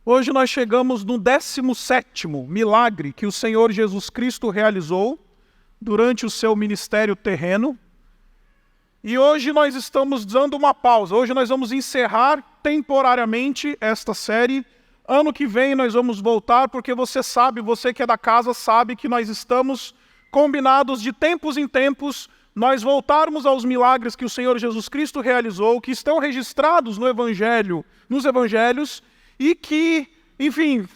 Hoje nós chegamos no 17º milagre que o Senhor Jesus Cristo realizou durante o seu ministério terreno. E hoje nós estamos dando uma pausa. Hoje nós vamos encerrar temporariamente esta série. Ano que vem nós vamos voltar, porque você sabe, você que é da casa sabe que nós estamos combinados de tempos em tempos nós voltarmos aos milagres que o Senhor Jesus Cristo realizou, que estão registrados no Evangelho, nos Evangelhos, e que, enfim,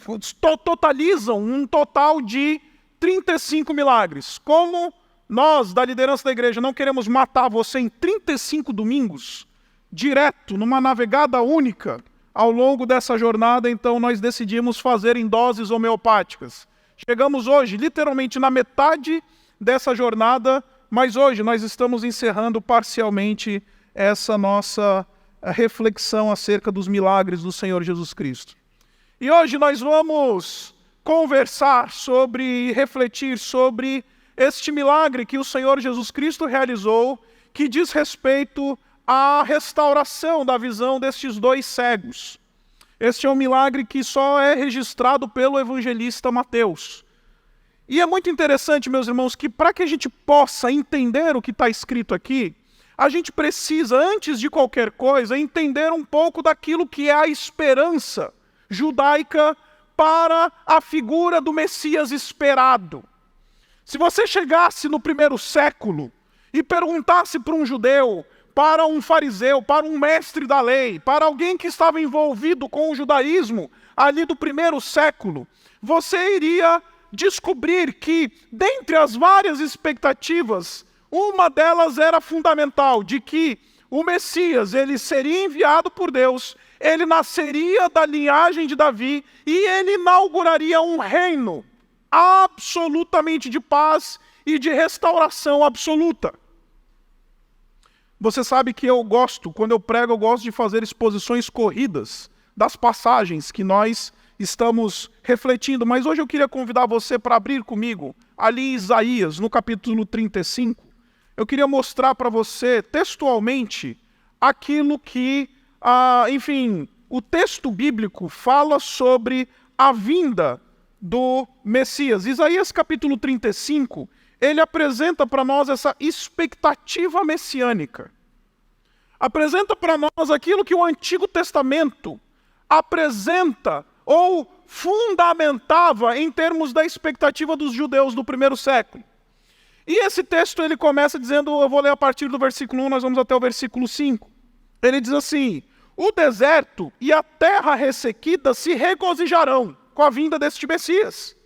totalizam um total de 35 milagres. Como nós, da liderança da igreja, não queremos matar você em 35 domingos, direto, numa navegada única, ao longo dessa jornada, então nós decidimos fazer em doses homeopáticas. Chegamos hoje, literalmente, na metade dessa jornada, mas hoje nós estamos encerrando parcialmente essa nossa reflexão acerca dos milagres do Senhor Jesus Cristo. E hoje nós vamos conversar sobre, refletir sobre este milagre que o Senhor Jesus Cristo realizou, que diz respeito à restauração da visão destes dois cegos. Este é um milagre que só é registrado pelo evangelista Mateus. E é muito interessante, meus irmãos, que para que a gente possa entender o que está escrito aqui, a gente precisa, antes de qualquer coisa, entender um pouco daquilo que é a esperança judaica para a figura do Messias esperado. Se você chegasse no primeiro século e perguntasse para um judeu, para um fariseu, para um mestre da lei, para alguém que estava envolvido com o judaísmo ali do primeiro século, você iria descobrir que, dentre as várias expectativas, uma delas era fundamental, de que o Messias ele seria enviado por Deus, ele nasceria da linhagem de Davi e ele inauguraria um reino absolutamente de paz e de restauração absoluta. Você sabe que quando eu prego, eu gosto de fazer exposições corridas das passagens que nós estamos refletindo, mas hoje eu queria convidar você para abrir comigo ali em Isaías, no capítulo 35. Eu queria mostrar para você textualmente aquilo que, o texto bíblico fala sobre a vinda do Messias. Isaías capítulo 35, ele apresenta para nós essa expectativa messiânica. Apresenta para nós aquilo que o Antigo Testamento apresenta ou fundamentava em termos da expectativa dos judeus do primeiro século. E esse texto ele começa dizendo, eu vou ler a partir do versículo 1, nós vamos até o versículo 5. Ele diz assim: o deserto e a terra ressequida se regozijarão com a vinda deste Messias.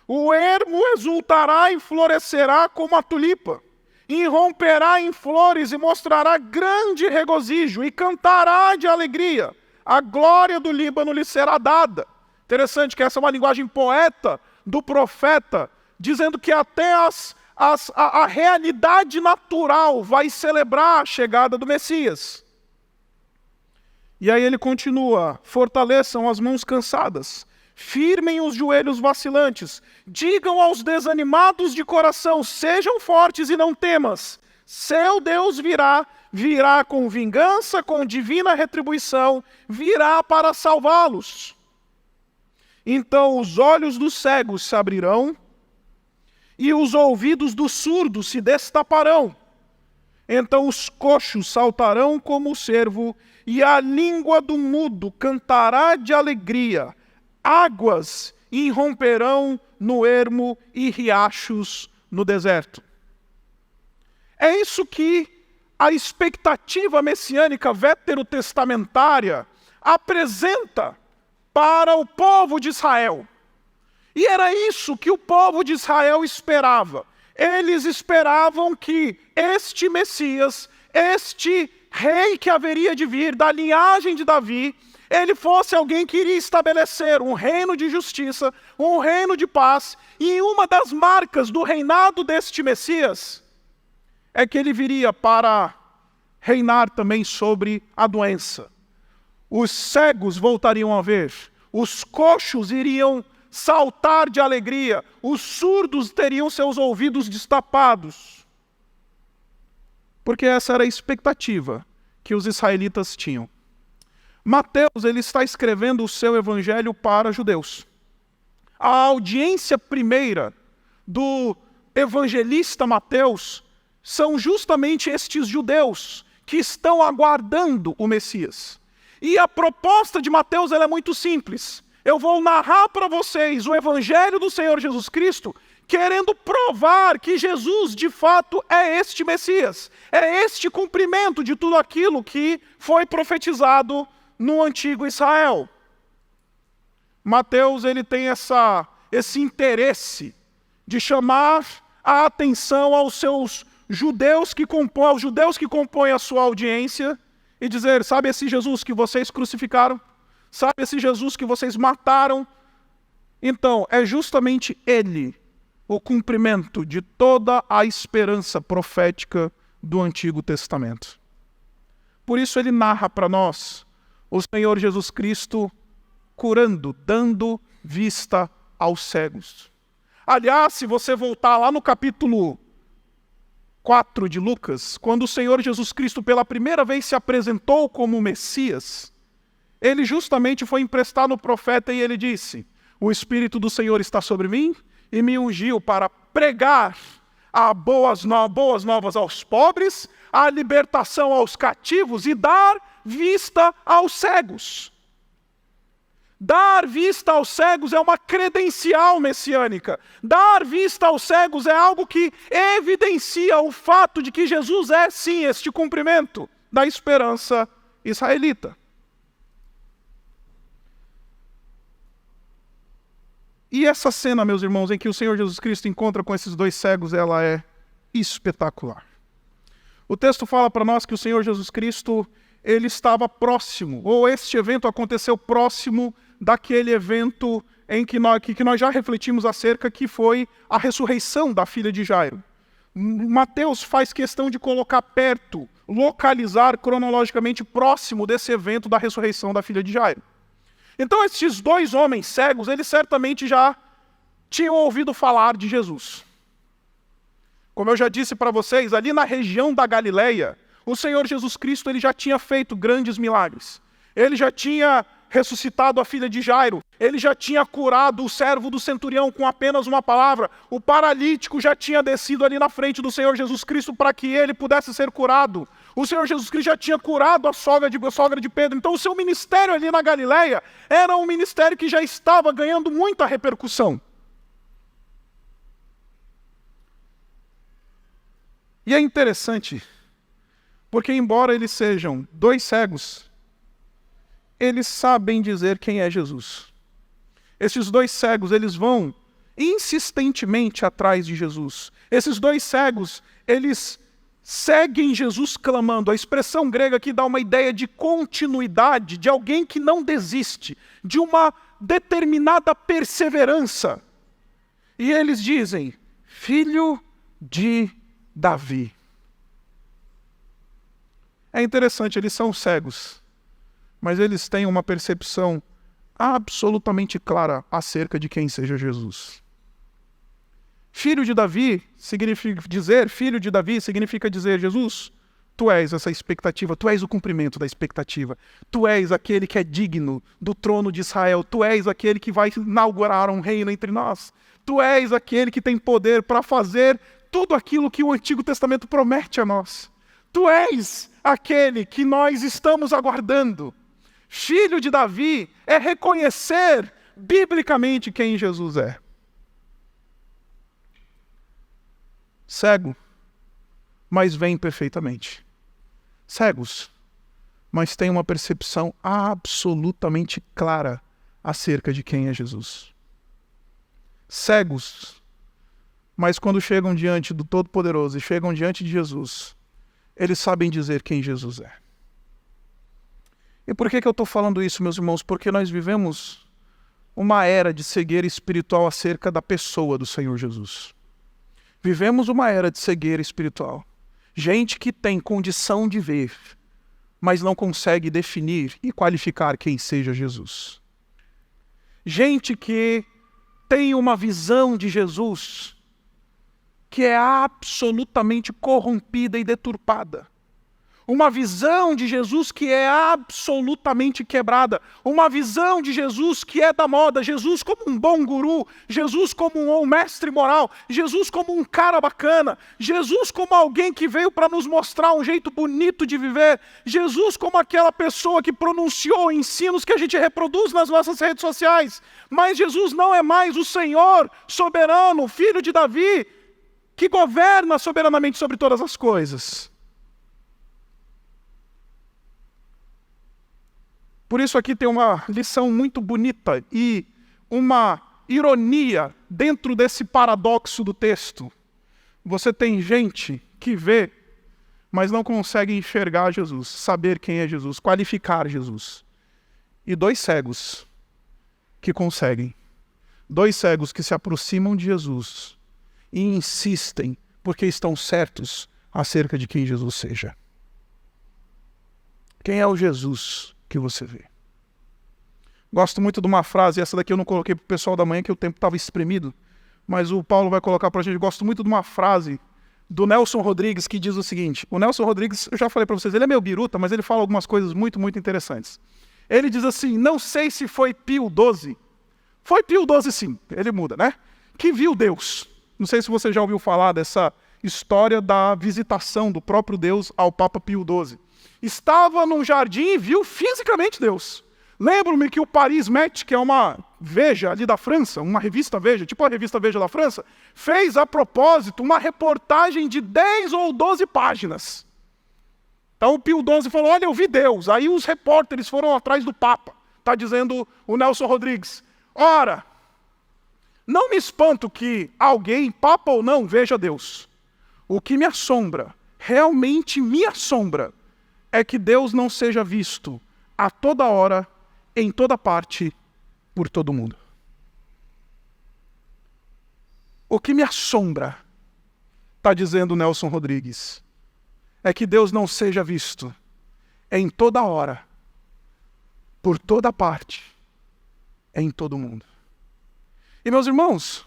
O ermo exultará e florescerá como a tulipa, irromperá em flores e mostrará grande regozijo, e cantará de alegria. A glória do Líbano lhe será dada. Interessante que essa é uma linguagem poeta do profeta, dizendo que até a realidade natural vai celebrar a chegada do Messias. E aí ele continua: fortaleçam as mãos cansadas, firmem os joelhos vacilantes, digam aos desanimados de coração, sejam fortes e não temas. Seu Deus virá com vingança, com divina retribuição, virá para salvá-los. Então os olhos dos cegos se abrirão e os ouvidos dos surdos se destaparão. Então os coxos saltarão como o cervo e a língua do mudo cantará de alegria. Águas irromperão no ermo e riachos no deserto. É isso que a expectativa messiânica veterotestamentária apresenta para o povo de Israel. E era isso que o povo de Israel esperava. Eles esperavam que este Messias, este rei que haveria de vir da linhagem de Davi, ele fosse alguém que iria estabelecer um reino de justiça, um reino de paz, e uma das marcas do reinado deste Messias é que ele viria para reinar também sobre a doença. Os cegos voltariam a ver, os coxos iriam saltar de alegria, os surdos teriam seus ouvidos destapados. Porque essa era a expectativa que os israelitas tinham. Mateus, ele está escrevendo o seu evangelho para judeus. A audiência primeira do evangelista Mateus são justamente estes judeus que estão aguardando o Messias. E a proposta de Mateus ela é muito simples. Eu vou narrar para vocês o evangelho do Senhor Jesus Cristo, querendo provar que Jesus de fato é este Messias, é este cumprimento de tudo aquilo que foi profetizado no antigo Israel. Mateus ele tem esse interesse de chamar a atenção aos judeus que compõem a sua audiência e dizer, sabe esse Jesus que vocês crucificaram? Sabe esse Jesus que vocês mataram? Então, é justamente ele o cumprimento de toda a esperança profética do Antigo Testamento. Por isso ele narra para nós o Senhor Jesus Cristo curando, dando vista aos cegos. Aliás, se você voltar lá no capítulo 4 de Lucas, quando o Senhor Jesus Cristo pela primeira vez se apresentou como Messias, ele justamente foi emprestar no profeta e ele disse, o Espírito do Senhor está sobre mim e me ungiu para pregar boas novas aos pobres, a libertação aos cativos e dar vista aos cegos. Dar vista aos cegos é uma credencial messiânica. Dar vista aos cegos é algo que evidencia o fato de que Jesus é, sim, este cumprimento da esperança israelita. E essa cena, meus irmãos, em que o Senhor Jesus Cristo encontra com esses dois cegos, ela é espetacular. O texto fala para nós que o Senhor Jesus Cristo, ele estava próximo, ou este evento aconteceu próximo daquele evento em que nós já refletimos acerca, que foi a ressurreição da filha de Jairo. Mateus faz questão de colocar perto, localizar cronologicamente próximo desse evento da ressurreição da filha de Jairo. Então esses dois homens cegos, eles certamente já tinham ouvido falar de Jesus. Como eu já disse para vocês, ali na região da Galileia, o Senhor Jesus Cristo ele já tinha feito grandes milagres. Ele já tinha ressuscitado a filha de Jairo. Ele já tinha curado o servo do centurião com apenas uma palavra. O paralítico já tinha descido ali na frente do Senhor Jesus Cristo para que ele pudesse ser curado. O Senhor Jesus Cristo já tinha curado a sogra de Pedro. Então o seu ministério ali na Galileia era um ministério que já estava ganhando muita repercussão. E é interessante, porque embora eles sejam dois cegos, eles sabem dizer quem é Jesus. Esses dois cegos, eles vão insistentemente atrás de Jesus. Esses dois cegos, eles seguem Jesus clamando. A expressão grega aqui dá uma ideia de continuidade, de alguém que não desiste, de uma determinada perseverança. E eles dizem, filho de Davi. É interessante, eles são cegos, mas eles têm uma percepção absolutamente clara acerca de quem seja Jesus. Filho de Davi significa dizer, Jesus, tu és essa expectativa, tu és o cumprimento da expectativa, tu és aquele que é digno do trono de Israel, tu és aquele que vai inaugurar um reino entre nós, tu és aquele que tem poder para fazer tudo aquilo que o Antigo Testamento promete a nós. Tu és aquele que nós estamos aguardando. Filho de Davi é reconhecer biblicamente quem Jesus é. Cego, mas veem perfeitamente. Cegos, mas têm uma percepção absolutamente clara acerca de quem é Jesus. Cegos, mas quando chegam diante do Todo-Poderoso e chegam diante de Jesus, eles sabem dizer quem Jesus é. E por que eu estou falando isso, meus irmãos? Porque nós vivemos uma era de cegueira espiritual acerca da pessoa do Senhor Jesus. Vivemos uma era de cegueira espiritual. Gente que tem condição de ver, mas não consegue definir e qualificar quem seja Jesus. Gente que tem uma visão de Jesus que é absolutamente corrompida e deturpada. uma visão de Jesus que é absolutamente quebrada, uma visão de Jesus que é da moda, Jesus como um bom guru, Jesus como um mestre moral, Jesus como um cara bacana, Jesus como alguém que veio para nos mostrar um jeito bonito de viver, Jesus como aquela pessoa que pronunciou ensinos que a gente reproduz nas nossas redes sociais, mas Jesus não é mais o Senhor soberano, filho de Davi, que governa soberanamente sobre todas as coisas. Por isso aqui tem uma lição muito bonita e uma ironia dentro desse paradoxo do texto. Você tem gente que vê, mas não consegue enxergar Jesus, saber quem é Jesus, qualificar Jesus. E dois cegos que conseguem. Dois cegos que se aproximam de Jesus e insistem porque estão certos acerca de quem Jesus seja. Quem é o Jesus que você vê? Gosto muito de uma frase, essa daqui eu não coloquei para o pessoal da manhã, que o tempo estava espremido, mas o Paulo vai colocar para a gente. Gosto muito de uma frase do Nelson Rodrigues, que diz o seguinte. O Nelson Rodrigues, eu já falei para vocês, ele é meio biruta, mas ele fala algumas coisas muito, muito interessantes. Ele diz assim: não sei se foi Pio XII. Foi Pio XII sim, ele muda, né? Que viu Deus. Não sei se você já ouviu falar dessa história da visitação do próprio Deus ao Papa Pio XII. Estava num jardim e viu fisicamente Deus. Lembro-me que o Paris Match, que é uma Veja ali da França, uma revista Veja, tipo a revista Veja da França, fez a propósito uma reportagem de 10 ou 12 páginas. Então o Pio XII falou: olha, eu vi Deus. Aí os repórteres foram atrás do Papa. Está dizendo o Nelson Rodrigues. Ora, não me espanto que alguém, Papa ou não, veja Deus. O que me assombra, realmente me assombra, é que Deus não seja visto a toda hora, em toda parte, por todo mundo. O que me assombra, está dizendo Nelson Rodrigues, é que Deus não seja visto em toda hora, por toda parte, em todo mundo. E meus irmãos,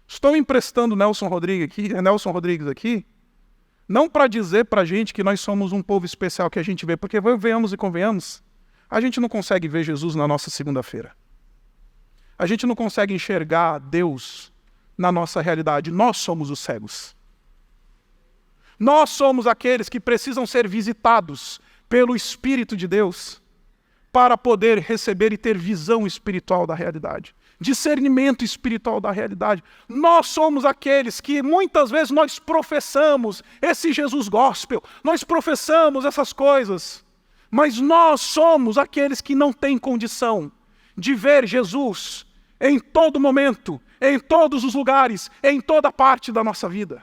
estou emprestando Nelson Rodrigues aqui, não para dizer para a gente que nós somos um povo especial que a gente vê, porque venhamos e convenhamos, a gente não consegue ver Jesus na nossa segunda-feira. A gente não consegue enxergar Deus na nossa realidade. Nós somos os cegos. Nós somos aqueles que precisam ser visitados pelo Espírito de Deus para poder receber e ter visão espiritual da realidade, discernimento espiritual da realidade. Nós somos aqueles que muitas vezes nós professamos esse Jesus gospel, nós professamos essas coisas, mas nós somos aqueles que não têm condição de ver Jesus em todo momento, em todos os lugares, em toda parte da nossa vida.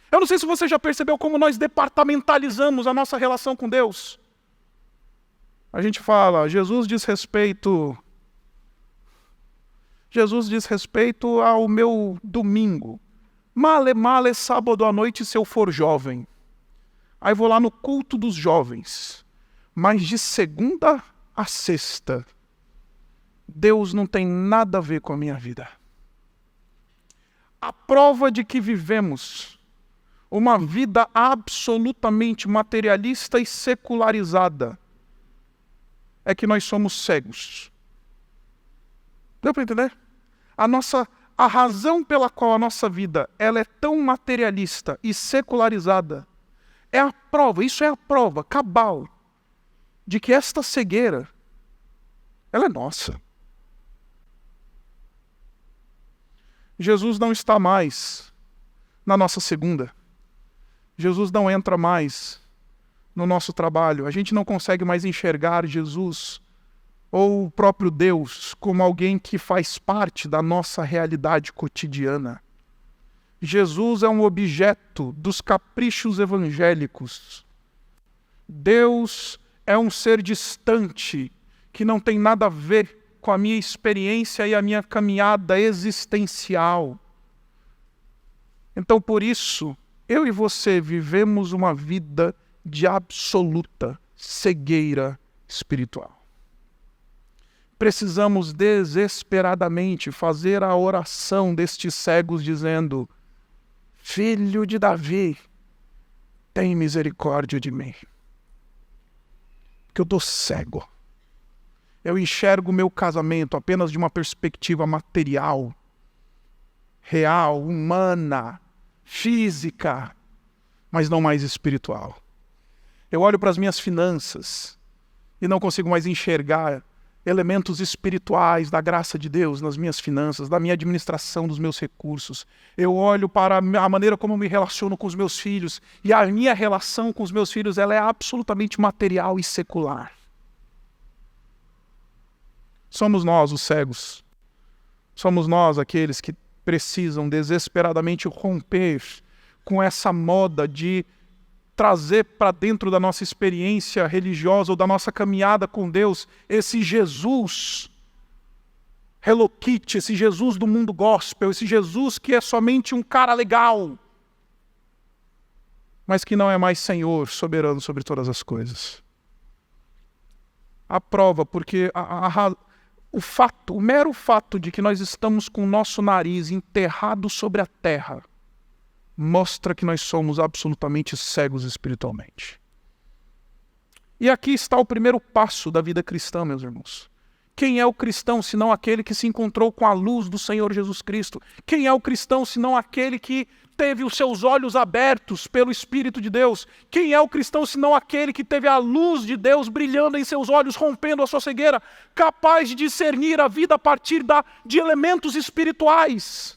Eu não sei se você já percebeu como nós departamentalizamos a nossa relação com Deus. A gente fala, Jesus diz respeito ao meu domingo. Male sábado à noite se eu for jovem. Aí vou lá no culto dos jovens. Mas de segunda a sexta, Deus não tem nada a ver com a minha vida. A prova de que vivemos uma vida absolutamente materialista e secularizada é que nós somos cegos. Deu para entender? A razão pela qual a nossa vida ela é tão materialista e secularizada é a prova, isso é a prova cabal de que esta cegueira ela é nossa. Jesus não está mais na nossa segunda. Jesus não entra mais no nosso trabalho. A gente não consegue mais enxergar Jesus ou o próprio Deus como alguém que faz parte da nossa realidade cotidiana. Jesus é um objeto dos caprichos evangélicos. Deus é um ser distante que não tem nada a ver com a minha experiência e a minha caminhada existencial. Então, por isso, eu e você vivemos uma vida de absoluta cegueira espiritual. Precisamos desesperadamente fazer a oração destes cegos dizendo: Filho de Davi, tem misericórdia de mim. Porque eu estou cego. Eu enxergo o meu casamento apenas de uma perspectiva material, real, humana, física, mas não mais espiritual. Eu olho para as minhas finanças e não consigo mais enxergar elementos espirituais da graça de Deus nas minhas finanças, da minha administração dos meus recursos. Eu olho para a maneira como eu me relaciono com os meus filhos e a minha relação com os meus filhos ela é absolutamente material e secular. Somos nós os cegos. Somos nós aqueles que precisam desesperadamente romper com essa moda de trazer para dentro da nossa experiência religiosa ou da nossa caminhada com Deus esse Jesus Hello Kitty, esse Jesus do mundo gospel, esse Jesus que é somente um cara legal, mas que não é mais Senhor, soberano sobre todas as coisas. A prova, porque o mero fato de que nós estamos com o nosso nariz enterrado sobre a terra, mostra que nós somos absolutamente cegos espiritualmente. E aqui está o primeiro passo da vida cristã, meus irmãos. Quem é o cristão, senão aquele que se encontrou com a luz do Senhor Jesus Cristo? Quem é o cristão, senão aquele que teve os seus olhos abertos pelo Espírito de Deus? Quem é o cristão, senão aquele que teve a luz de Deus brilhando em seus olhos, rompendo a sua cegueira, capaz de discernir a vida a partir de elementos espirituais?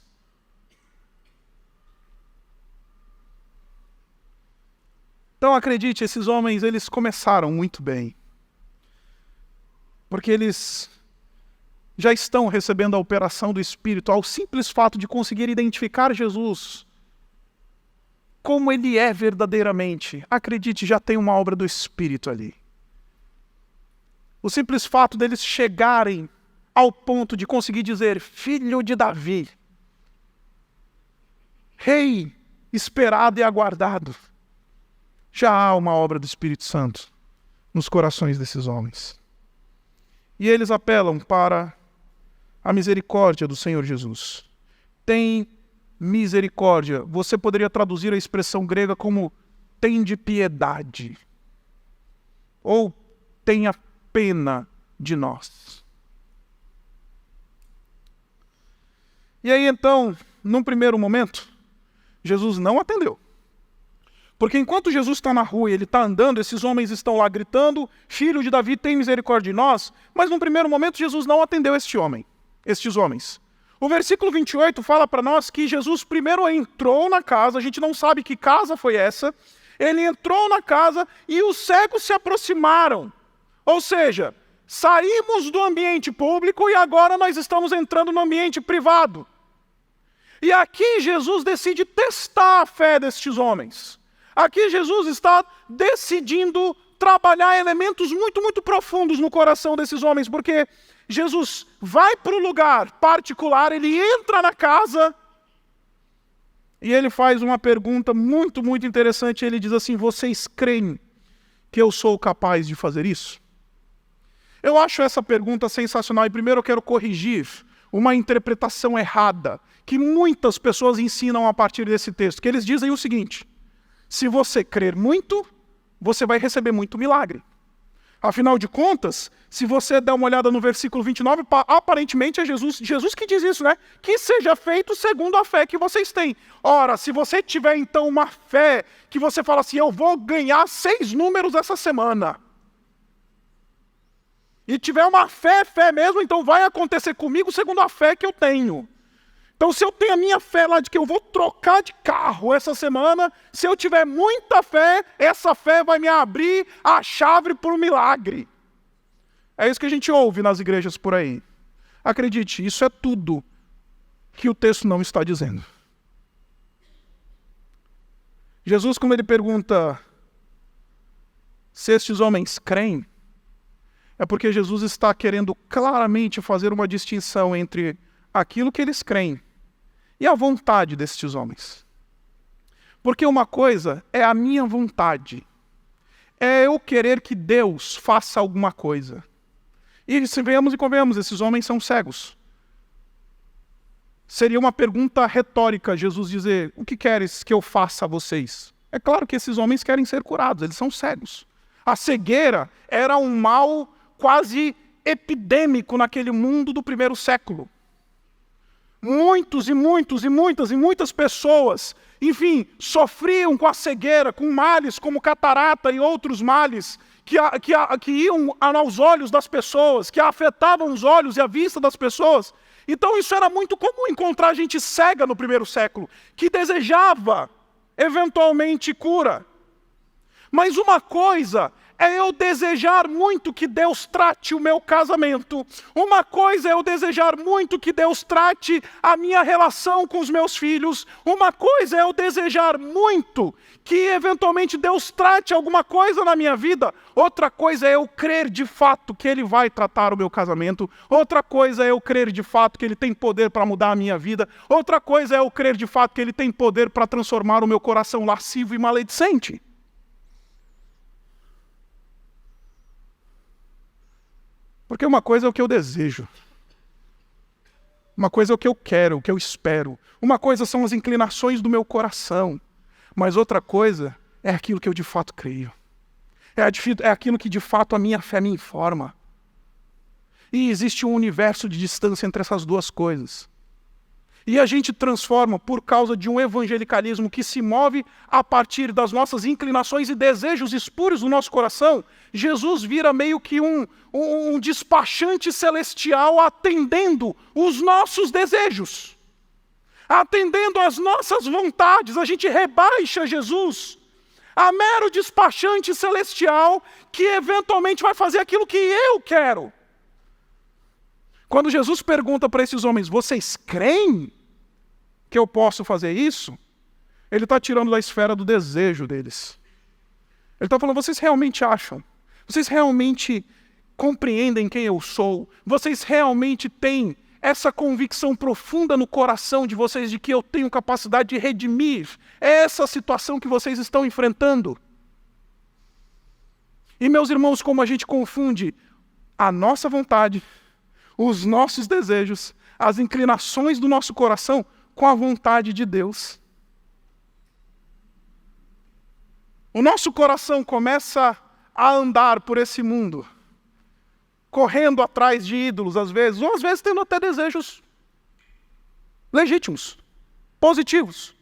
Então acredite, esses homens, eles começaram muito bem. Porque eles já estão recebendo a operação do Espírito ao simples fato de conseguir identificar Jesus como Ele é verdadeiramente. Acredite, já tem uma obra do Espírito ali. O simples fato deles chegarem ao ponto de conseguir dizer, filho de Davi, rei esperado e aguardado, já há uma obra do Espírito Santo nos corações desses homens. E eles apelam para a misericórdia do Senhor Jesus. Tem misericórdia. Você poderia traduzir a expressão grega como tende piedade. Ou tenha pena de nós. E aí então, num primeiro momento, Jesus não atendeu. Porque enquanto Jesus está na rua e ele está andando, esses homens estão lá gritando, filho de Davi, tem misericórdia de nós. Mas num primeiro momento Jesus não atendeu estes homens. O versículo 28 fala para nós que Jesus primeiro entrou na casa, a gente não sabe que casa foi essa. Ele entrou na casa e os cegos se aproximaram. Ou seja, saímos do ambiente público e agora nós estamos entrando no ambiente privado. E aqui Jesus decide testar a fé destes homens. Aqui Jesus está decidindo trabalhar elementos muito, muito profundos no coração desses homens, porque Jesus vai para o lugar particular, ele entra na casa e ele faz uma pergunta muito, muito interessante. Ele diz assim, vocês creem que eu sou capaz de fazer isso? Eu acho essa pergunta sensacional e primeiro eu quero corrigir uma interpretação errada que muitas pessoas ensinam a partir desse texto, que eles dizem o seguinte, se você crer muito, você vai receber muito milagre. Afinal de contas, se você der uma olhada no versículo 29, aparentemente é Jesus que diz isso, né? Que seja feito segundo a fé que vocês têm. Ora, se você tiver então uma fé que você fala assim, eu vou ganhar 6 números essa semana. E tiver uma fé mesmo, então vai acontecer comigo segundo a fé que eu tenho. Então, se eu tenho a minha fé lá de que eu vou trocar de carro essa semana, se eu tiver muita fé, essa fé vai me abrir a chave para o milagre. É isso que a gente ouve nas igrejas por aí. Acredite, isso é tudo que o texto não está dizendo. Jesus, quando ele pergunta se estes homens creem, é porque Jesus está querendo claramente fazer uma distinção entre aquilo que eles creem e a vontade destes homens. Porque uma coisa é a minha vontade, é eu querer que Deus faça alguma coisa. E se venhamos e convenhamos, esses homens são cegos. Seria uma pergunta retórica Jesus dizer, o que queres que eu faça a vocês? É claro que esses homens querem ser curados, eles são cegos. A cegueira era um mal quase epidêmico naquele mundo do primeiro século. Muitas pessoas, enfim, sofriam com a cegueira, com males como catarata e outros males que iam aos olhos das pessoas, que afetavam os olhos e a vista das pessoas. Então isso era muito comum encontrar gente cega no primeiro século, que desejava eventualmente cura. Mas uma coisa é eu desejar muito que Deus trate o meu casamento. Uma coisa é eu desejar muito que Deus trate a minha relação com os meus filhos. Uma coisa é eu desejar muito que eventualmente Deus trate alguma coisa na minha vida. Outra coisa é eu crer de fato que Ele vai tratar o meu casamento. Outra coisa é eu crer de fato que Ele tem poder para mudar a minha vida. Outra coisa é eu crer de fato que Ele tem poder para transformar o meu coração lascivo e maledicente. Porque uma coisa é o que eu desejo. Uma coisa é o que eu quero, o que eu espero. Uma coisa são as inclinações do meu coração. Mas outra coisa é aquilo que eu de fato creio. É aquilo que de fato a minha fé me informa. E existe um universo de distância entre essas duas coisas. E a gente transforma, por causa de um evangelicalismo que se move a partir das nossas inclinações e desejos espúrios do nosso coração, Jesus vira meio que um despachante celestial atendendo os nossos desejos, atendendo às nossas vontades. A gente rebaixa Jesus a mero despachante celestial que eventualmente vai fazer aquilo que eu quero. Quando Jesus pergunta para esses homens, vocês creem que eu posso fazer isso? Ele está tirando da esfera do desejo deles. Ele está falando, vocês realmente acham? Vocês realmente compreendem quem eu sou? Vocês realmente têm essa convicção profunda no coração de vocês de que eu tenho capacidade de redimir essa situação que vocês estão enfrentando? E meus irmãos, como a gente confunde a nossa vontade, os nossos desejos, as inclinações do nosso coração com a vontade de Deus. O nosso coração começa a andar por esse mundo, correndo atrás de ídolos às vezes, ou às vezes tendo até desejos legítimos, positivos.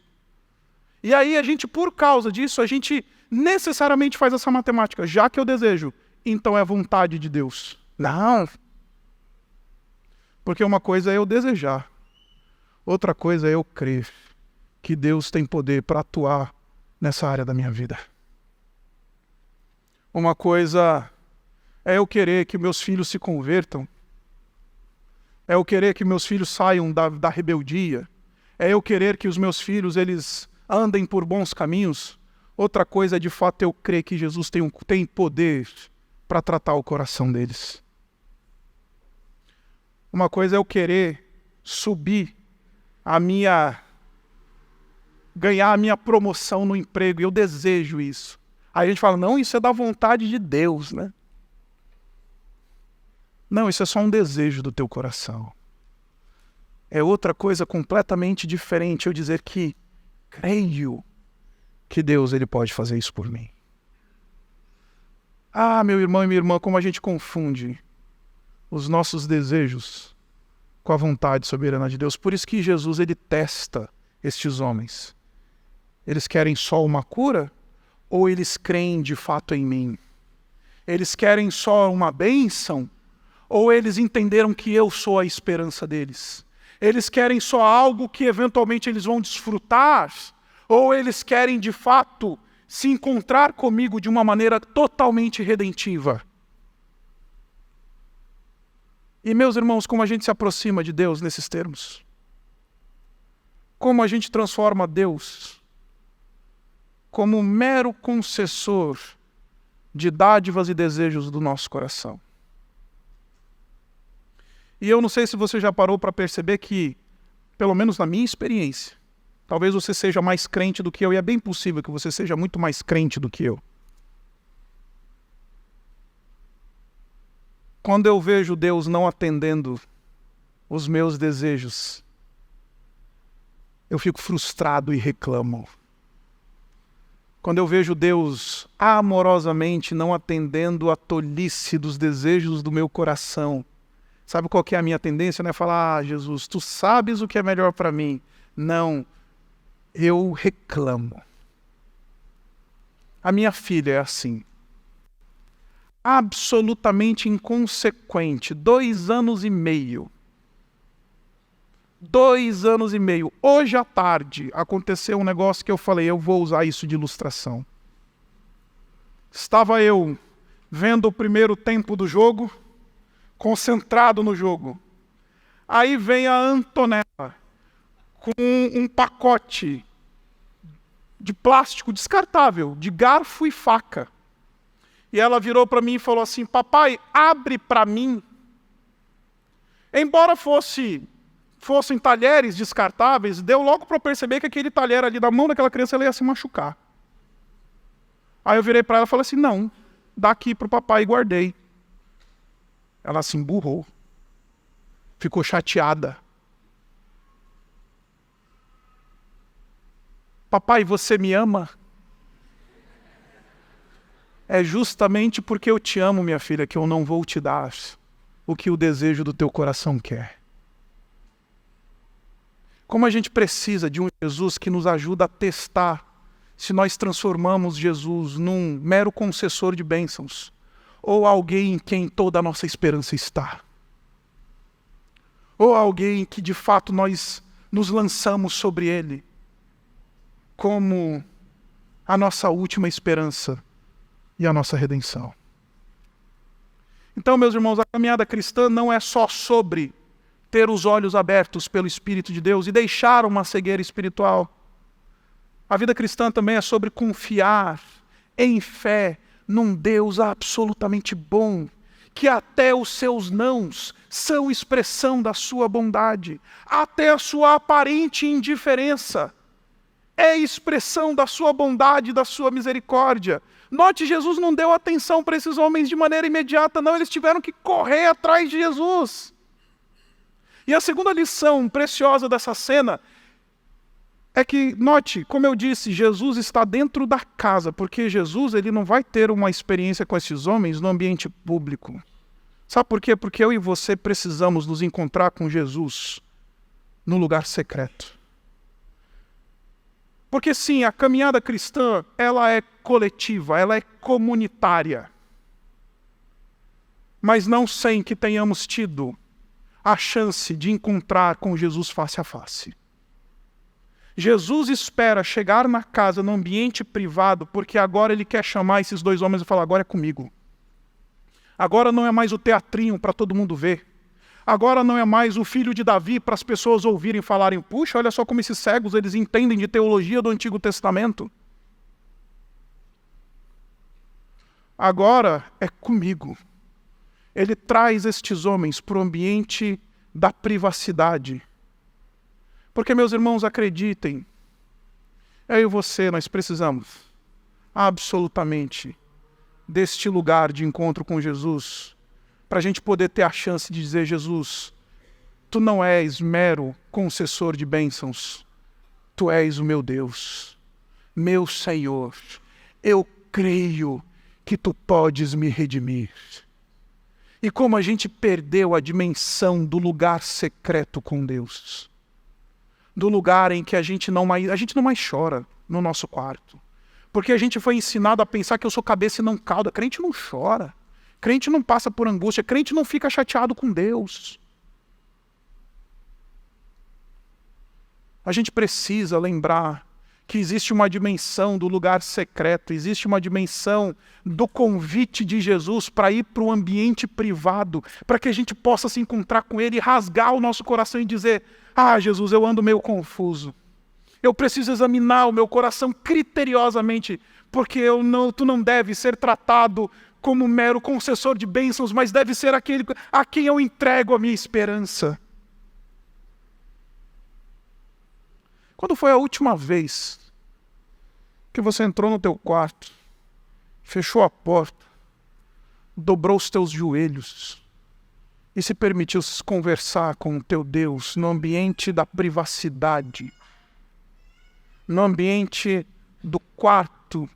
E aí a gente, por causa disso, a gente necessariamente faz essa matemática. Já que eu desejo, então é a vontade de Deus. Não. Porque uma coisa é eu desejar, outra coisa é eu crer que Deus tem poder para atuar nessa área da minha vida. Uma coisa é eu querer que meus filhos se convertam, é eu querer que meus filhos saiam da rebeldia, é eu querer que os meus filhos eles andem por bons caminhos. Outra coisa é de fato eu crer que Jesus tem poder para tratar o coração deles. Uma coisa é eu querer subir ganhar a minha promoção no emprego, e eu desejo isso. Aí a gente fala, não, isso é da vontade de Deus, né? Não, isso é só um desejo do teu coração. É outra coisa completamente diferente eu dizer que creio que Deus ele pode fazer isso por mim. Ah, meu irmão e minha irmã, como a gente confunde os nossos desejos com a vontade soberana de Deus. Por isso que Jesus ele testa estes homens. Eles querem só uma cura ou eles creem de fato em mim? Eles querem só uma bênção ou eles entenderam que eu sou a esperança deles? Eles querem só algo que eventualmente eles vão desfrutar ou eles querem de fato se encontrar comigo de uma maneira totalmente redentiva? E meus irmãos, como a gente se aproxima de Deus nesses termos? Como a gente transforma Deus como um mero concessor de dádivas e desejos do nosso coração? E eu não sei se você já parou para perceber que, pelo menos na minha experiência, talvez você seja mais crente do que eu, e é bem possível que você seja muito mais crente do que eu. Quando eu vejo Deus não atendendo os meus desejos, eu fico frustrado e reclamo. Quando eu vejo Deus amorosamente não atendendo à tolice dos desejos do meu coração, sabe qual que é a minha tendência? Não é falar, ah, Jesus, tu sabes o que é melhor para mim. Não, eu reclamo. A minha filha é assim. Absolutamente inconsequente, 2 anos e meio. 2 anos e meio. Hoje à tarde aconteceu um negócio que eu falei, eu vou usar isso de ilustração. Estava eu vendo o primeiro tempo do jogo, concentrado no jogo. Aí vem a Antonella com um pacote de plástico descartável, de garfo e faca. E ela virou para mim e falou assim, papai, abre para mim. Embora fossem talheres descartáveis, deu logo para eu perceber que aquele talher ali na mão daquela criança ela ia se machucar. Aí eu virei para ela e falei assim, não, dá aqui para o papai e guardei. Ela se emburrou. Ficou chateada. Papai, você me ama? É justamente porque eu te amo, minha filha, que eu não vou te dar o que o desejo do teu coração quer. Como a gente precisa de um Jesus que nos ajuda a testar se nós transformamos Jesus num mero concessor de bênçãos ou alguém em quem toda a nossa esperança está. Ou alguém que de fato nós nos lançamos sobre ele como a nossa última esperança e a nossa redenção. Então, meus irmãos, a caminhada cristã não é só sobre ter os olhos abertos pelo Espírito de Deus e deixar uma cegueira espiritual. A vida cristã também é sobre confiar em fé num Deus absolutamente bom, que até os seus nãos são expressão da sua bondade, até a sua aparente indiferença é expressão da sua bondade e da sua misericórdia. Note, Jesus não deu atenção para esses homens de maneira imediata, não, eles tiveram que correr atrás de Jesus. E a segunda lição preciosa dessa cena é que, note, como eu disse, Jesus está dentro da casa, porque Jesus ele não vai ter uma experiência com esses homens no ambiente público. Sabe por quê? Porque eu e você precisamos nos encontrar com Jesus no lugar secreto. Porque sim, a caminhada cristã, ela é coletiva, ela é comunitária. Mas não sem que tenhamos tido a chance de encontrar com Jesus face a face. Jesus espera chegar na casa, no ambiente privado, porque agora ele quer chamar esses 2 homens e falar, agora é comigo. Agora não é mais o teatrinho para todo mundo ver. Agora não é mais o filho de Davi para as pessoas ouvirem e falarem, puxa, olha só como esses cegos eles entendem de teologia do Antigo Testamento. Agora é comigo. Ele traz estes homens para o ambiente da privacidade. Porque, meus irmãos, acreditem, eu e você, nós precisamos absolutamente deste lugar de encontro com Jesus, para a gente poder ter a chance de dizer, Jesus, tu não és mero concessor de bênçãos, tu és o meu Deus, meu Senhor, eu creio que tu podes me redimir. E como a gente perdeu a dimensão do lugar secreto com Deus, do lugar em que a gente não mais chora no nosso quarto, porque a gente foi ensinado a pensar que eu sou cabeça e não cauda. Crente não chora. Crente não passa por angústia, crente não fica chateado com Deus. A gente precisa lembrar que existe uma dimensão do lugar secreto, existe uma dimensão do convite de Jesus para ir para o ambiente privado, para que a gente possa se encontrar com Ele e rasgar o nosso coração e dizer, ah, Jesus, eu ando meio confuso. Eu preciso examinar o meu coração criteriosamente, porque tu não deve ser tratado como mero concessor de bênçãos, mas deve ser aquele a quem eu entrego a minha esperança. Quando foi a última vez que você entrou no teu quarto, fechou a porta, dobrou os teus joelhos e se permitiu conversar com o teu Deus no ambiente da privacidade, no ambiente do quarto, quarto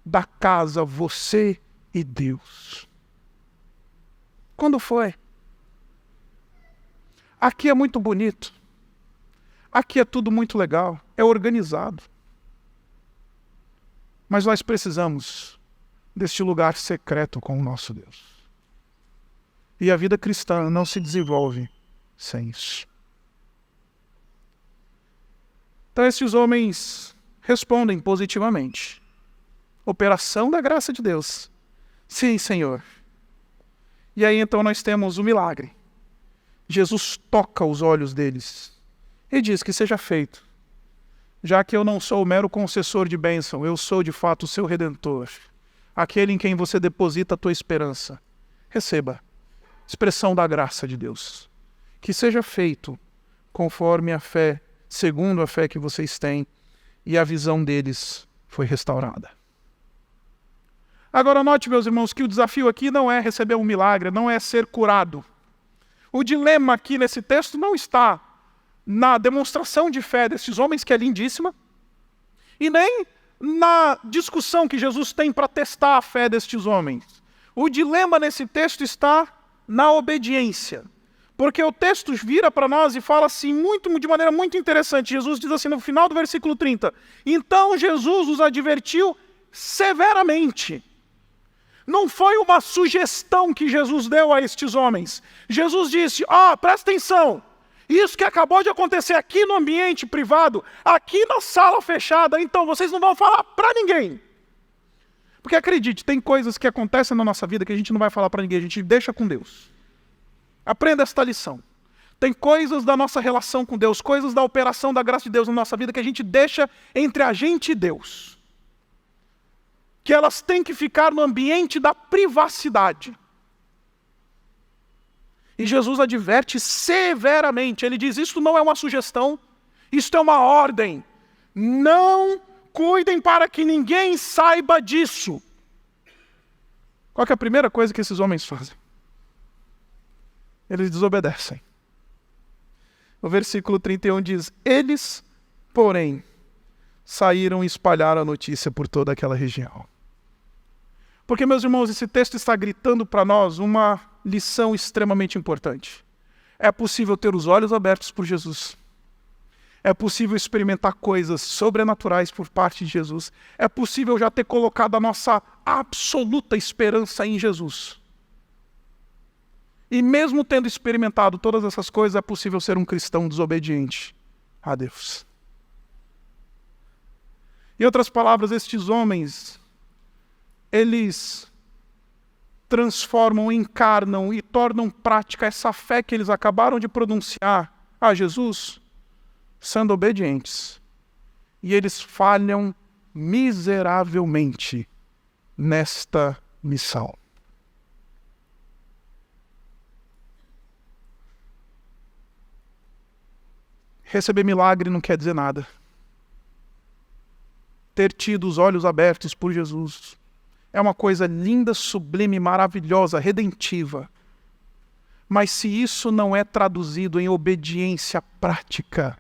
da casa, você e Deus. Quando foi? Aqui é muito bonito. Aqui é tudo muito legal. É organizado. Mas nós precisamos deste lugar secreto com o nosso Deus. E a vida cristã não se desenvolve sem isso. Então esses homens respondem positivamente. Operação da graça de Deus. Sim, Senhor. E aí então nós temos o milagre. Jesus toca os olhos deles e diz que seja feito. Já que eu não sou o mero concessor de bênção, eu sou de fato o seu Redentor. Aquele em quem você deposita a tua esperança. Receba. Expressão da graça de Deus. Que seja feito conforme a fé, segundo a fé que vocês têm, e a visão deles foi restaurada. Agora note, meus irmãos, que o desafio aqui não é receber um milagre, não é ser curado. O dilema aqui nesse texto não está na demonstração de fé desses homens, que é lindíssima, e nem na discussão que Jesus tem para testar a fé destes homens. O dilema nesse texto está na obediência. Porque o texto vira para nós e fala assim, de maneira muito interessante. Jesus diz assim no final do versículo 30. Então Jesus os advertiu severamente. Não foi uma sugestão que Jesus deu a estes homens. Jesus disse, presta atenção. Isso que acabou de acontecer aqui no ambiente privado, aqui na sala fechada, então vocês não vão falar para ninguém. Porque acredite, tem coisas que acontecem na nossa vida que a gente não vai falar para ninguém, a gente deixa com Deus. Aprenda esta lição. Tem coisas da nossa relação com Deus, coisas da operação da graça de Deus na nossa vida que a gente deixa entre a gente e Deus. Que elas têm que ficar no ambiente da privacidade. E Jesus adverte severamente. Ele diz, isto não é uma sugestão, isto é uma ordem. Não cuidem para que ninguém saiba disso. Qual que é a primeira coisa que esses homens fazem? Eles desobedecem. O versículo 31 diz, eles, porém, saíram e espalharam a notícia por toda aquela região. Porque, meus irmãos, esse texto está gritando para nós uma lição extremamente importante. É possível ter os olhos abertos por Jesus. É possível experimentar coisas sobrenaturais por parte de Jesus. É possível já ter colocado a nossa absoluta esperança em Jesus. E mesmo tendo experimentado todas essas coisas, é possível ser um cristão desobediente a Deus. Em outras palavras, estes homens, eles transformam, encarnam e tornam prática essa fé que eles acabaram de pronunciar a Jesus, sendo obedientes. E eles falham miseravelmente nesta missão. Receber milagre não quer dizer nada. Ter tido os olhos abertos por Jesus é uma coisa linda, sublime, maravilhosa, redentiva. Mas se isso não é traduzido em obediência prática,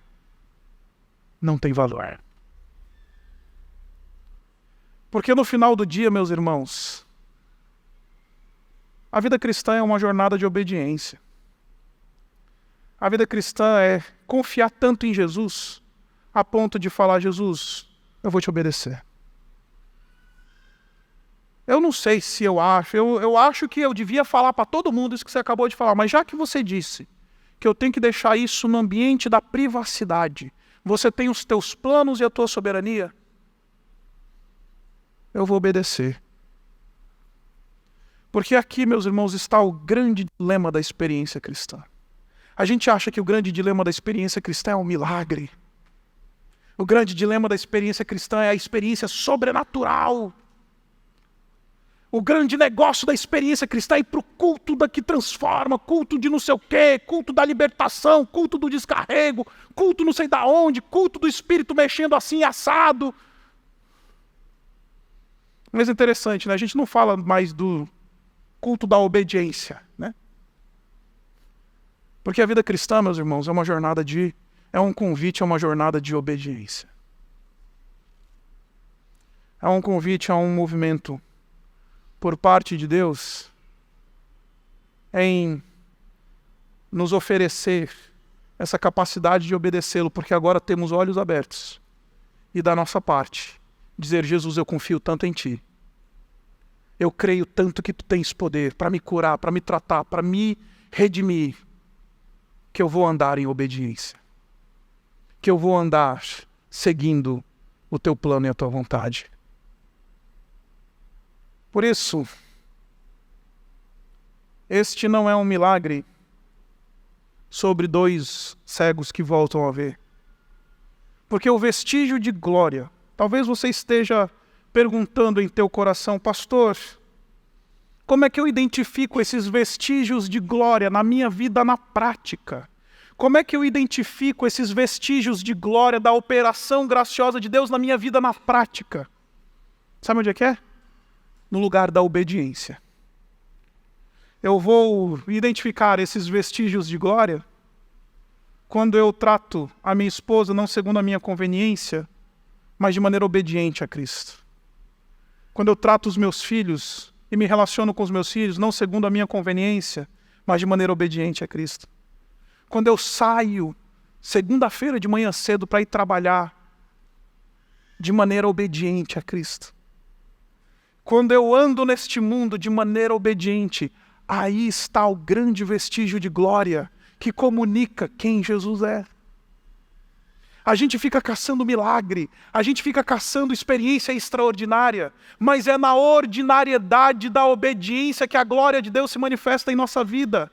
não tem valor. Porque no final do dia, meus irmãos, a vida cristã é uma jornada de obediência. A vida cristã é confiar tanto em Jesus, a ponto de falar, Jesus, eu vou te obedecer. Eu não sei se eu acho que eu devia falar para todo mundo isso que você acabou de falar, mas já que você disse que eu tenho que deixar isso no ambiente da privacidade, você tem os teus planos e a tua soberania, eu vou obedecer. Porque aqui, meus irmãos, está o grande dilema da experiência cristã. A gente acha que o grande dilema da experiência cristã é um milagre. O grande dilema da experiência cristã é a experiência sobrenatural. O grande negócio da experiência cristã é ir para o culto da que transforma, culto de não sei o quê, culto da libertação, culto do descarrego, culto não sei da onde, culto do Espírito mexendo assim assado. Mas é interessante, né? A gente não fala mais do culto da obediência, né? Porque a vida cristã, meus irmãos, é um convite a uma jornada de obediência. há um convite, há um movimento por parte de Deus em nos oferecer essa capacidade de obedecê-lo, porque agora temos olhos abertos e da nossa parte dizer: Jesus, eu confio tanto em ti, eu creio tanto que tu tens poder para me curar, para me tratar, para me redimir, que eu vou andar em obediência, que eu vou andar seguindo o teu plano e a tua vontade. Por isso, este não é um milagre sobre 2 cegos que voltam a ver. Porque o vestígio de glória, talvez você esteja perguntando em teu coração: pastor, como é que eu identifico esses vestígios de glória na minha vida na prática? Como é que eu identifico esses vestígios de glória da operação graciosa de Deus na minha vida na prática? Sabe onde é que é? No lugar da obediência. Eu vou identificar esses vestígios de glória quando eu trato a minha esposa não segundo a minha conveniência, mas de maneira obediente a Cristo. Quando eu trato os meus filhos e me relaciono com os meus filhos não segundo a minha conveniência, mas de maneira obediente a Cristo. Quando eu saio segunda-feira de manhã cedo para ir trabalhar de maneira obediente a Cristo. Quando eu ando neste mundo de maneira obediente, aí está o grande vestígio de glória que comunica quem Jesus é. A gente fica caçando milagre, a gente fica caçando experiência extraordinária, mas é na ordinariedade da obediência que a glória de Deus se manifesta em nossa vida.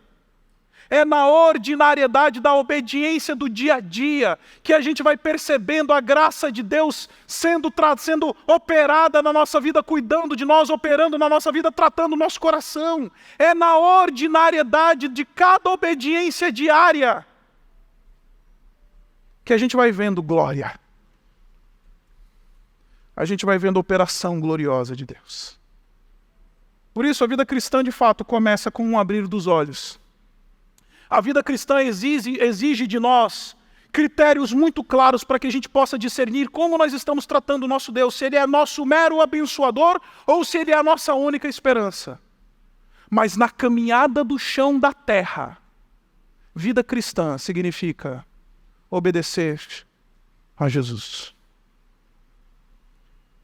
É na ordinariedade da obediência do dia a dia que a gente vai percebendo a graça de Deus sendo operada na nossa vida, cuidando de nós, operando na nossa vida, tratando o nosso coração. É na ordinariedade de cada obediência diária que a gente vai vendo glória. A gente vai vendo a operação gloriosa de Deus. Por isso a vida cristã de fato começa com um abrir dos olhos. A vida cristã exige de nós critérios muito claros para que a gente possa discernir como nós estamos tratando o nosso Deus, se Ele é nosso mero abençoador ou se Ele é a nossa única esperança. Mas na caminhada do chão da terra, vida cristã significa obedecer a Jesus.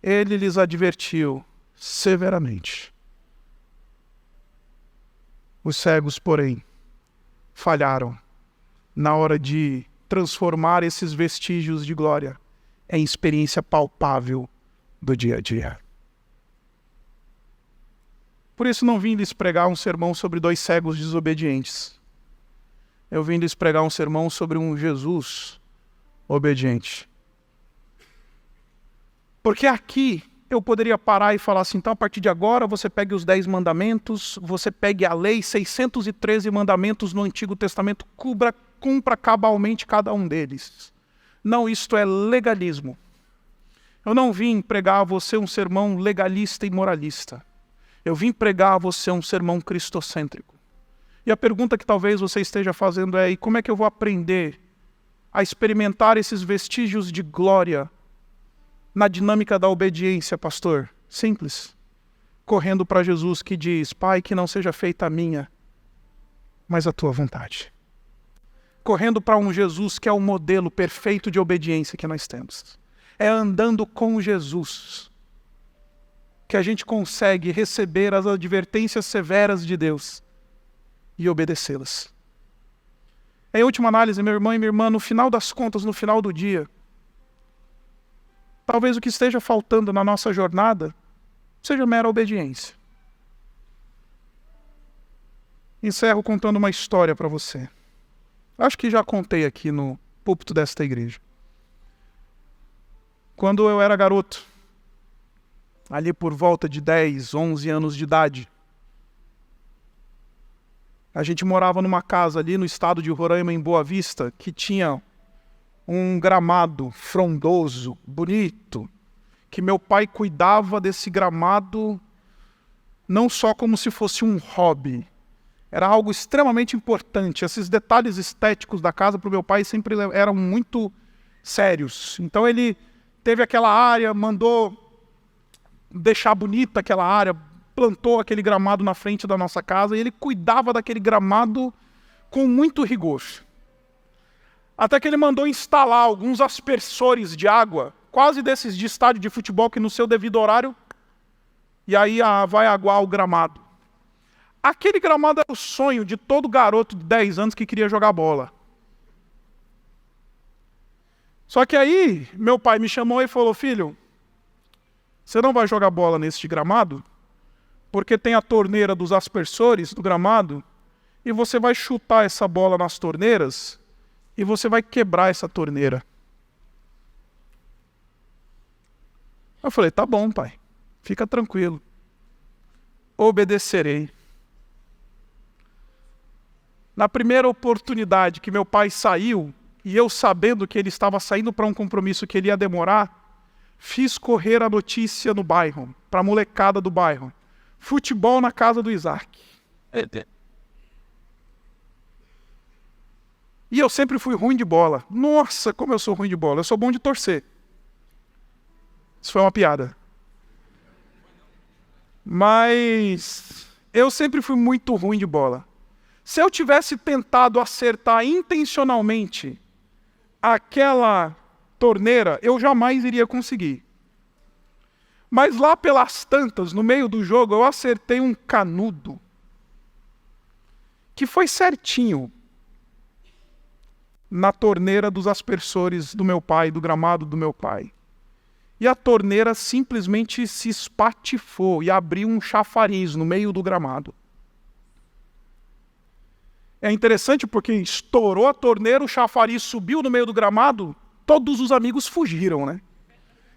Ele lhes advertiu severamente. Os cegos, porém, falharam na hora de transformar esses vestígios de glória em experiência palpável do dia a dia. Por isso não vim lhes pregar um sermão sobre 2 cegos desobedientes. Eu vim lhes pregar um sermão sobre um Jesus obediente. Porque aqui eu poderia parar e falar assim: então a partir de agora você pegue os 10 mandamentos, você pegue a lei, 613 mandamentos no Antigo Testamento, cumpra cabalmente cada um deles. Não, isto é legalismo. Eu não vim pregar a você um sermão legalista e moralista. Eu vim pregar a você um sermão cristocêntrico. E a pergunta que talvez você esteja fazendo é: e como é que eu vou aprender a experimentar esses vestígios de glória na dinâmica da obediência, pastor? Simples. Correndo para Jesus que diz: Pai, que não seja feita a minha, mas a tua vontade. Correndo para um Jesus que é o modelo perfeito de obediência que nós temos. É andando com Jesus que a gente consegue receber as advertências severas de Deus e obedecê-las. Em última análise, meu irmão e minha irmã, no final das contas, no final do dia, talvez o que esteja faltando na nossa jornada seja mera obediência. Encerro contando uma história para você. Acho que já contei aqui no púlpito desta igreja. Quando eu era garoto, ali por volta de 10, 11 anos de idade, a gente morava numa casa ali no estado de Roraima, em Boa Vista, que tinha um gramado frondoso, bonito, que meu pai cuidava desse gramado não só como se fosse um hobby, era algo extremamente importante. Esses detalhes estéticos da casa para o meu pai sempre eram muito sérios. Então ele teve aquela área, mandou deixar bonita aquela área, plantou aquele gramado na frente da nossa casa e ele cuidava daquele gramado com muito rigor. Até que ele mandou instalar alguns aspersores de água, quase desses de estádio de futebol, que no seu devido horário, e aí vai aguar o gramado. Aquele gramado era o sonho de todo garoto de 10 anos que queria jogar bola. Só que aí, meu pai me chamou e falou: filho, você não vai jogar bola nesse gramado, porque tem a torneira dos aspersores do gramado, e você vai chutar essa bola nas torneiras, e você vai quebrar essa torneira. Eu falei: tá bom, pai, fica tranquilo, obedecerei. Na primeira oportunidade que meu pai saiu, e eu sabendo que ele estava saindo para um compromisso que ele ia demorar, fiz correr a notícia no bairro, para a molecada do bairro: futebol na casa do Isaac. E eu sempre fui ruim de bola. Nossa, como eu sou ruim de bola. Eu sou bom de torcer. Isso foi uma piada. Mas eu sempre fui muito ruim de bola. Se eu tivesse tentado acertar intencionalmente aquela torneira, eu jamais iria conseguir. Mas lá pelas tantas, no meio do jogo, eu acertei um canudo que foi certinho na torneira dos aspersores do meu pai, do gramado do meu pai. E a torneira simplesmente se espatifou e abriu um chafariz no meio do gramado. É interessante porque estourou a torneira, o chafariz subiu no meio do gramado, todos os amigos fugiram, né?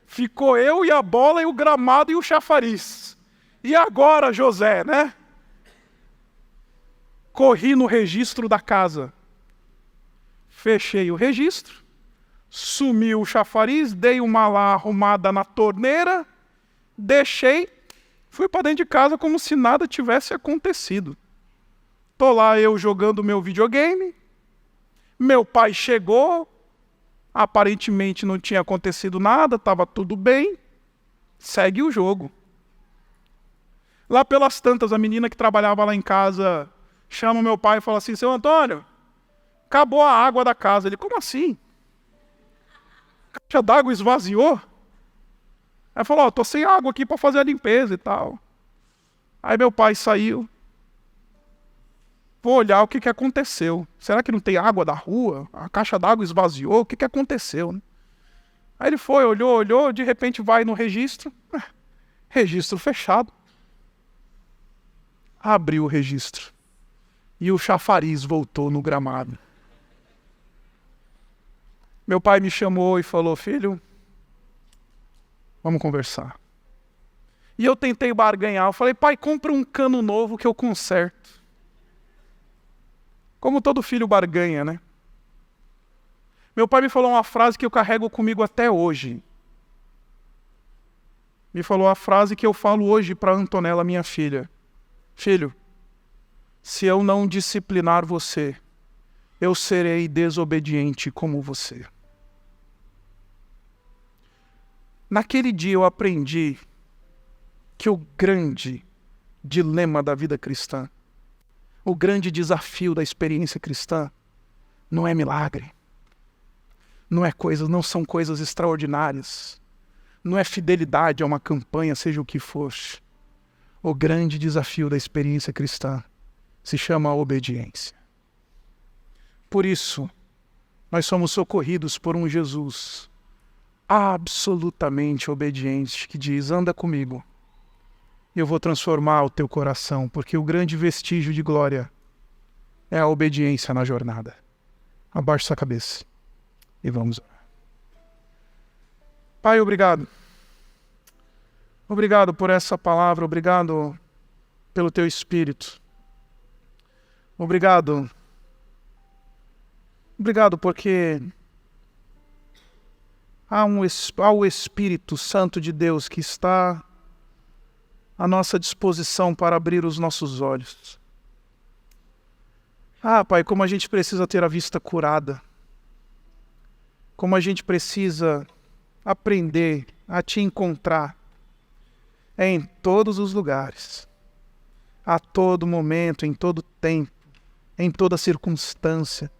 Ficou eu e a bola e o gramado e o chafariz. E agora, José, né? Corri no registro da casa. Fechei o registro, sumiu o chafariz, dei uma lá arrumada na torneira, deixei, fui para dentro de casa como se nada tivesse acontecido. Tô lá eu jogando meu videogame, meu pai chegou, aparentemente não tinha acontecido nada, estava tudo bem, segue o jogo. Lá pelas tantas, a menina que trabalhava lá em casa chama meu pai e fala assim: seu Antônio, acabou a água da casa. Ele: como assim? A caixa d'água esvaziou? Aí falou: tô sem água aqui para fazer a limpeza e tal. Aí meu pai saiu. Vou olhar o que aconteceu. Será que não tem água da rua? A caixa d'água esvaziou? O que aconteceu, né? Aí ele foi, olhou, de repente vai no registro. Registro fechado. Abriu o registro. E o chafariz voltou no gramado. Meu pai me chamou e falou: filho, vamos conversar. E eu tentei barganhar. Eu falei: pai, compra um cano novo que eu conserto. Como todo filho barganha, né? Meu pai me falou uma frase que eu carrego comigo até hoje. Me falou a frase que eu falo hoje para Antonella, minha filha: filho, se eu não disciplinar você, eu serei desobediente como você. Naquele dia eu aprendi que o grande dilema da vida cristã, o grande desafio da experiência cristã, não é milagre, não são coisas extraordinárias, não é fidelidade a uma campanha, seja o que for. O grande desafio da experiência cristã se chama obediência. Por isso, nós somos socorridos por um Jesus absolutamente obediente, que diz: anda comigo, e eu vou transformar o teu coração, porque o grande vestígio de glória é a obediência na jornada. Abaixe sua cabeça e vamos orar. Pai, obrigado. Obrigado por essa palavra, obrigado pelo teu Espírito. Obrigado porque há o Espírito Santo de Deus que está à nossa disposição para abrir os nossos olhos. Pai, como a gente precisa ter a vista curada, como a gente precisa aprender a te encontrar, é em todos os lugares, a todo momento, em todo tempo, em toda circunstância.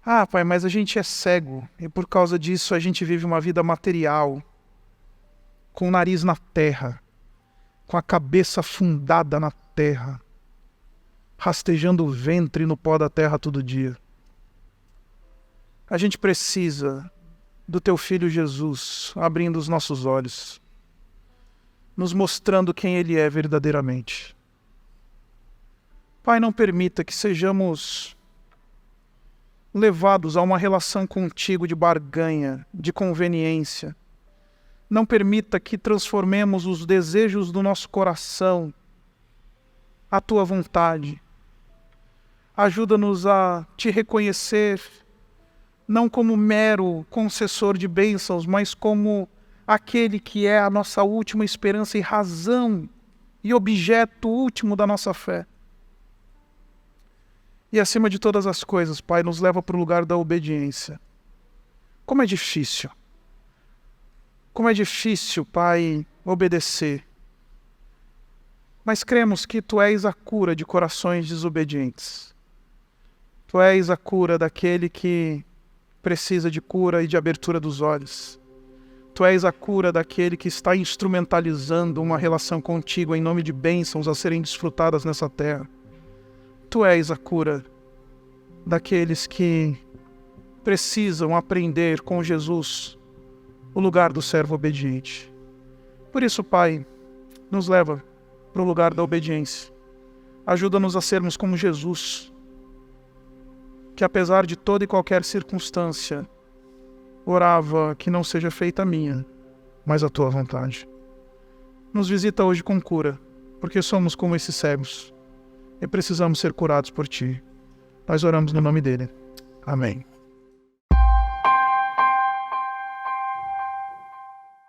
Ah, Pai, mas a gente é cego e por causa disso a gente vive uma vida material, com o nariz na terra, com a cabeça afundada na terra, rastejando o ventre no pó da terra todo dia. A gente precisa do Teu Filho Jesus abrindo os nossos olhos, nos mostrando quem Ele é verdadeiramente. Pai, não permita que sejamos levados a uma relação contigo de barganha, de conveniência. Não permita que transformemos os desejos do nosso coração à Tua vontade. Ajuda-nos a Te reconhecer, não como mero concessor de bênçãos, mas como aquele que é a nossa última esperança e razão e objeto último da nossa fé. E acima de todas as coisas, Pai, nos leva para o lugar da obediência. Como é difícil. Como é difícil, Pai, obedecer. Mas cremos que Tu és a cura de corações desobedientes. Tu és a cura daquele que precisa de cura e de abertura dos olhos. Tu és a cura daquele que está instrumentalizando uma relação contigo em nome de bênçãos a serem desfrutadas nessa terra. Tu és a cura daqueles que precisam aprender com Jesus o lugar do servo obediente. Por isso, Pai, nos leva para o lugar da obediência. Ajuda-nos a sermos como Jesus, que apesar de toda e qualquer circunstância, orava que não seja feita a minha, mas a Tua vontade. Nos visita hoje com cura, porque somos como esses cegos e precisamos ser curados por Ti. Nós oramos no nome dele. Amém.